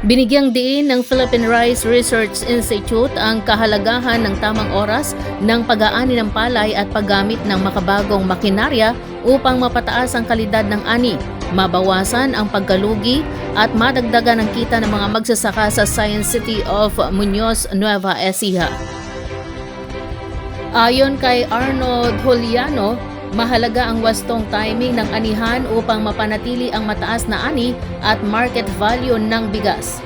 Binigyang diin ng Philippine Rice Research Institute ang kahalagahan ng tamang oras ng pag-aani ng palay at paggamit ng makabagong makinarya upang mapataas ang kalidad ng ani, mabawasan ang pagkalugi at madagdagan ang kita ng mga magsasaka sa Science City of Muñoz, Nueva Ecija. Ayon kay Arnold Juliano, mahalaga ang wastong timing ng anihan upang mapanatili ang mataas na ani at market value ng bigas.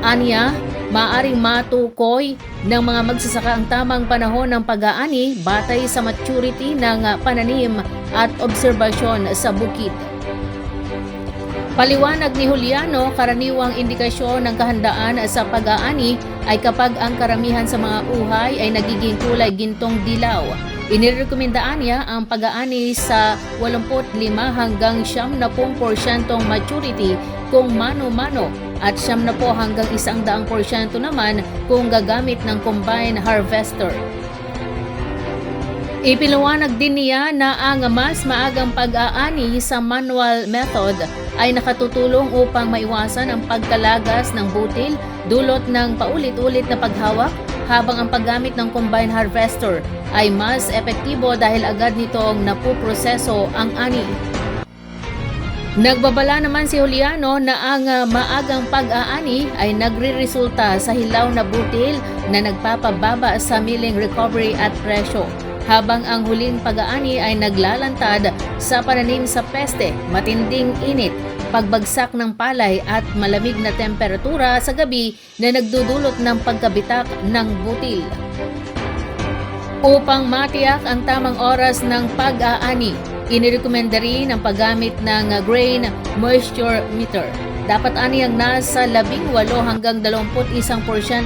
Aniya, maaring matukoy ng mga magsasaka ang tamang panahon ng pag-aani batay sa maturity ng pananim at obserbasyon sa bukid. Paliwanag ni Juliano, karaniwang indikasyon ng kahandaan sa pag-aani ay kapag ang karamihan sa mga uhay ay nagiging kulay gintong dilaw. Inirekomendaan niya ang pag-aani sa 85 hanggang 70% maturity kung mano-mano at 70 hanggang 100% naman kung gagamit ng combine harvester. Ipiliwanag din niya na ang mas maagang pag-aani sa manual method ay nakatutulong upang maiwasan ang pagkalagas ng butil dulot ng paulit-ulit na paghawak, habang ang paggamit ng combine harvester ay mas epektibo dahil agad nitong napuproseso ang ani. Nagbabala naman si Juliano na ang maagang pag-aani ay nagre-resulta sa hilaw na butil na nagpapababa sa milling recovery at presyo, habang ang huling pag-aani ay naglalantad sa pananim sa peste, matinding init, pagbagsak ng palay at malamig na temperatura sa gabi na nagdudulot ng pagkabitak ng butil. Upang matiyak ang tamang oras ng pag-aani, inirekomenda rin ang paggamit ng grain moisture meter. Dapat aniyang nasa 18 hanggang 21%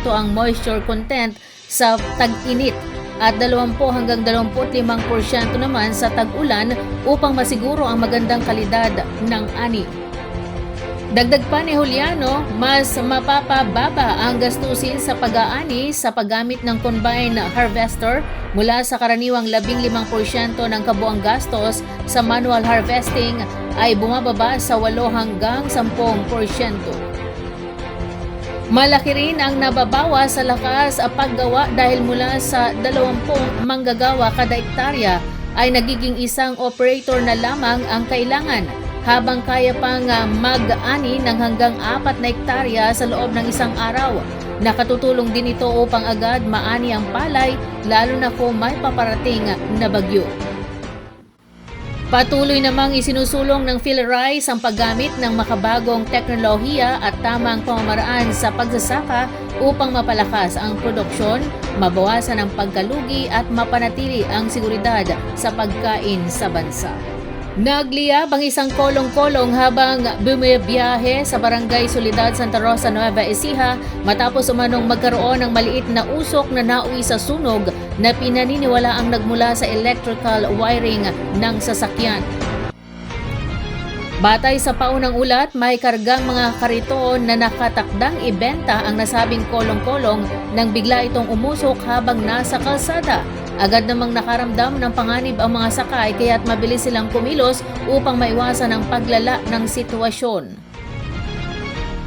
ang moisture content sa tag-init at 20 hanggang 25% naman sa tag-ulan upang masiguro ang magandang kalidad ng ani. Dagdag pa ni Juliano, mas mapapababa ang gastusin sa pag-aani sa paggamit ng combine harvester mula sa karaniwang 15% ng kabuang gastos sa manual harvesting ay bumababa sa 8 hanggang 10%. Malaki rin ang nababawa sa lakas at paggawa dahil mula sa 20 manggagawa kada ektarya ay nagiging isang operator na lamang ang kailangan, habang kaya pang mag-ani ng hanggang 4 na ektarya sa loob ng isang araw. Nakatutulong din ito upang agad maani ang palay, lalo na kung may paparating na bagyo. Patuloy namang isinusulong ng PhilRice ang paggamit ng makabagong teknolohiya at tamang pamamaraan sa pagsasaka upang mapalakas ang produksyon, mabawasan ang pagkalugi at mapanatili ang seguridad sa pagkain sa bansa. Nagliyab ang isang kolong-kolong habang bumibiyahe sa Barangay Soledad, Santa Rosa, Nueva Ecija matapos umanong magkaroon ng maliit na usok na nauwi sa sunog na pinaniniwala ang nagmula sa electrical wiring ng sasakyan. Batay sa paunang ulat, may kargang mga kariton na nakatakdang ibenta ang nasabing kolong-kolong nang bigla itong umusok habang nasa kalsada. Agad namang nakaramdam ng panganib ang mga sakay kaya't mabilis silang kumilos upang maiwasan ang paglala ng sitwasyon.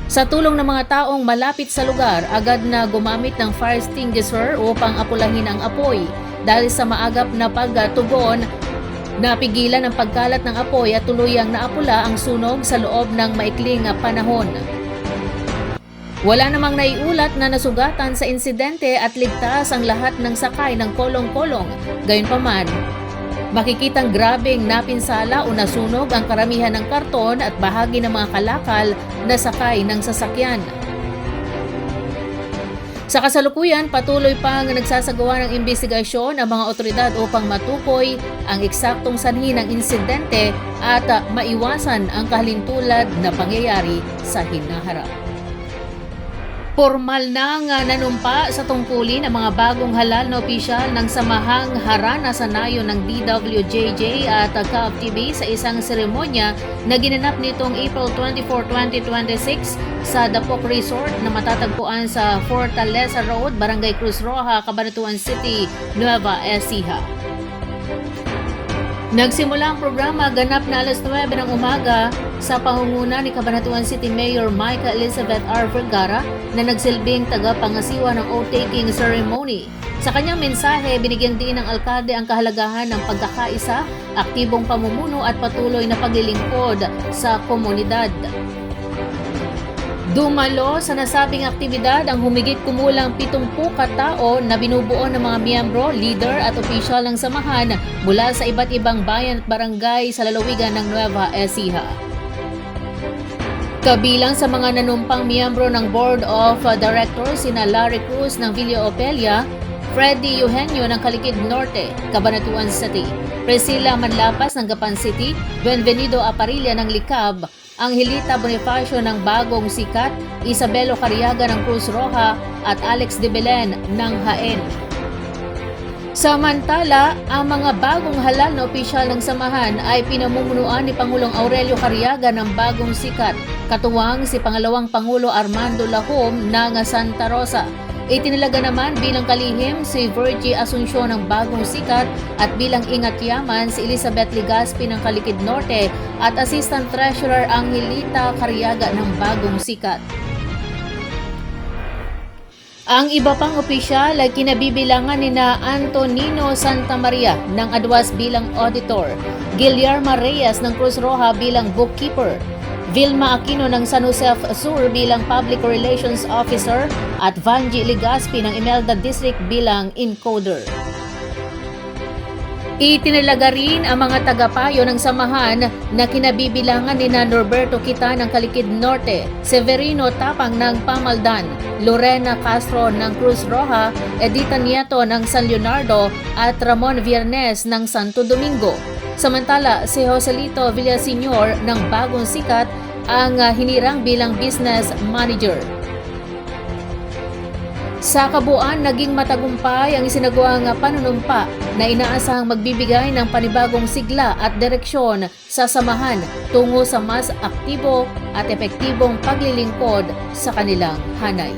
Sa tulong ng mga taong malapit sa lugar, agad na gumamit ng fire extinguisher upang apulahin ang apoy. Dahil sa maagap na pagtugon, napigilan ang pagkalat ng apoy at tuluyang naapula ang sunog sa loob ng maikling panahon. Wala namang naiulat na nasugatan sa insidente at ligtas ang lahat ng sakay ng kolong-kolong. Gayunpaman, makikitang grabeng napinsala o nasunog ang karamihan ng karton at bahagi ng mga kalakal na sakay ng sasakyan. Sa kasalukuyan, patuloy pang nagsasagawa ng imbestigasyon ang mga otoridad upang matukoy ang eksaktong sanhi ng insidente at maiwasan ang kahalintulad na pangyayari sa hinaharap. Formal nang nanumpa sa tungkulin ang mga bagong halal na opisyal ng Samahang Harana sa Nayon ng DWJJ at CAAP-TV sa isang seremonya na ginanap nitong April 24, 2026 sa Dapok Resort na matatagpuan sa Fortaleza Road, Barangay Cruz Roja, Cabanatuan City, Nueva Ecija. Nagsimula ang programa ganap na alas 9 ng umaga sa pangunguna ni Cabanatuan City Mayor Myca Elizabeth R. Vergara na nagsilbing tagapangasiwa ng oath-taking ceremony. Sa kanyang mensahe, binigyan din ng alkalde ang kahalagahan ng pagkakaisa, aktibong pamumuno at patuloy na paglilingkod sa komunidad. Dumalo sa nasabing aktibidad ang humigit kumulang 70 katao na binubuo ng mga miyembro, leader at opisyal ng samahan mula sa iba't ibang bayan at barangay sa lalawigan ng Nueva Ecija. Kabilang sa mga nanumpang miyembro ng Board of Directors sina Larry Cruz ng Villa Opelia, Freddy Eugenio ng Calicid Norte, Cabanatuan City, Priscilla Manlapas ng Gapan City, Benvenido Aparilla ng Licab, Angelita Bonifacio ng Bagong Sikat, Isabelo Cariaga ng Cruz Roja at Alex de Belen ng Jaén. Samantala, ang mga bagong halal na opisyal ng samahan ay pinamumunuan ni Pangulong Aurelio Cariaga ng Bagong Sikat, katuwang si Pangalawang Pangulo Armando Lahom ng Santa Rosa. Itinilaga naman bilang kalihim si Virgie Asuncion ng Bagong Sikat at bilang ingat-yaman si Elizabeth Ligaspi ng Calicid Norte at Assistant Treasurer Angelita Cariaga ng Bagong Sikat. Ang iba pang opisyal ay kinabibilangan ni na Antonino Santamaria ng Adwas bilang Auditor, Guillermo Reyes ng Cruz Roja bilang Bookkeeper, Vilma Aquino ng San Jose Sur bilang Public Relations Officer at Vanji Ligaspi ng Imelda District bilang Encoder. Itinalaga rin ang mga tagapayo ng samahan na kinabibilangan ni na Norberto Kita ng Calicid Norte, Severino Tapang ng Pamaldan, Lorena Castro ng Cruz Roja, Edita Nieto ng San Leonardo at Ramon Viernes ng Santo Domingo. Samantala, si Joselito Villaseñor ng Bagong Sikat ang hinirang bilang business manager. Sa kabuuan, naging matagumpay ang isinagawang panunumpa na inaasahang magbibigay ng panibagong sigla at direksyon sa samahan tungo sa mas aktibo at epektibong paglilingkod sa kanilang hanay.